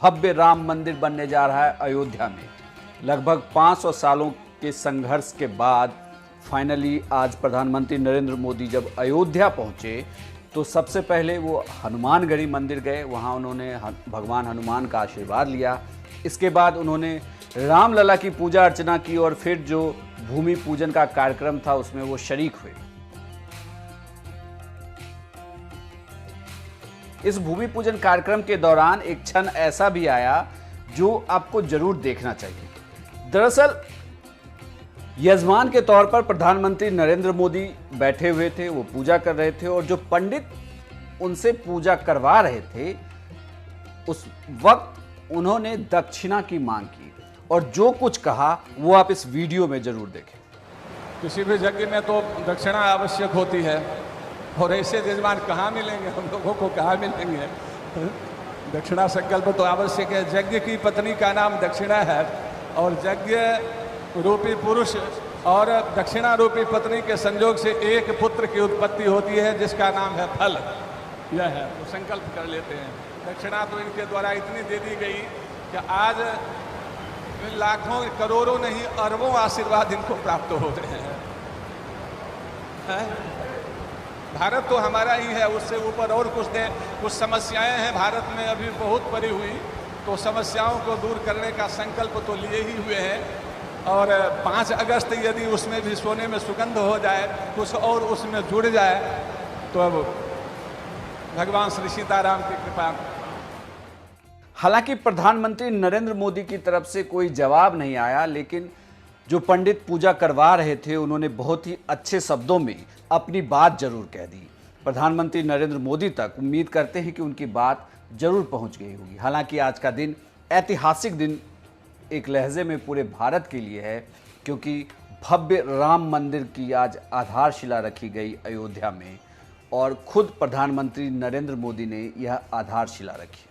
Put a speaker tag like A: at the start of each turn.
A: भव्य राम मंदिर बनने जा रहा है अयोध्या में। लगभग 500 सालों के संघर्ष के बाद फाइनली आज प्रधानमंत्री नरेंद्र मोदी जब अयोध्या पहुंचे तो सबसे पहले वो हनुमानगढ़ी मंदिर गए। वहां उन्होंने भगवान हनुमान का आशीर्वाद लिया। इसके बाद उन्होंने रामलला की पूजा अर्चना की और फिर जो भूमि पूजन का कार्यक्रम था उसमें वो शरीक हुए। इस भूमि पूजन कार्यक्रम के दौरान एक क्षण ऐसा भी आया जो आपको जरूर देखना चाहिए। दरअसल यजमान के तौर पर प्रधानमंत्री नरेंद्र मोदी बैठे हुए थे, वो पूजा कर रहे थे और जो पंडित उनसे पूजा करवा रहे थे उस वक्त उन्होंने दक्षिणा की मांग की और जो कुछ कहा वो आप इस वीडियो में जरूर देखें।
B: किसी भी यज्ञ में तो दक्षिणा आवश्यक होती है और ऐसे यजमान कहाँ मिलेंगे, हम लोगों को कहाँ मिलेंगे। दक्षिणा संकल्प तो आवश्यक है। यज्ञ की पत्नी का नाम दक्षिणा है और यज्ञ रूपी पुरुष और दक्षिणा रूपी पत्नी के संयोग से एक पुत्र की उत्पत्ति होती है जिसका नाम है फल। यह है तो संकल्प कर लेते हैं। दक्षिणा तो इनके द्वारा इतनी दे दी गई कि आज लाखों करोड़ों नहीं अरबों आशीर्वाद इनको प्राप्त हो रहे हैं। भारत तो हमारा ही है, उससे ऊपर और कुछ समस्याएं हैं भारत में अभी बहुत पड़ी हुई, तो समस्याओं को दूर करने का संकल्प तो लिए ही हुए हैं। और 5 अगस्त यदि उसमें भी सोने में सुगंध हो जाए, कुछ और उसमें जुड़ जाए तो अब भगवान श्री सीताराम की कृपा।
A: हालांकि प्रधानमंत्री नरेंद्र मोदी की तरफ से कोई जवाब नहीं आया, लेकिन जो पंडित पूजा करवा रहे थे उन्होंने बहुत ही अच्छे शब्दों में अपनी बात जरूर कह दी। प्रधानमंत्री नरेंद्र मोदी तक उम्मीद करते हैं कि उनकी बात जरूर पहुंच गई होगी। हालांकि आज का दिन ऐतिहासिक दिन एक लहजे में पूरे भारत के लिए है, क्योंकि भव्य राम मंदिर की आज आधारशिला रखी गई अयोध्या में और खुद प्रधानमंत्री नरेंद्र मोदी ने यह आधारशिला रखी।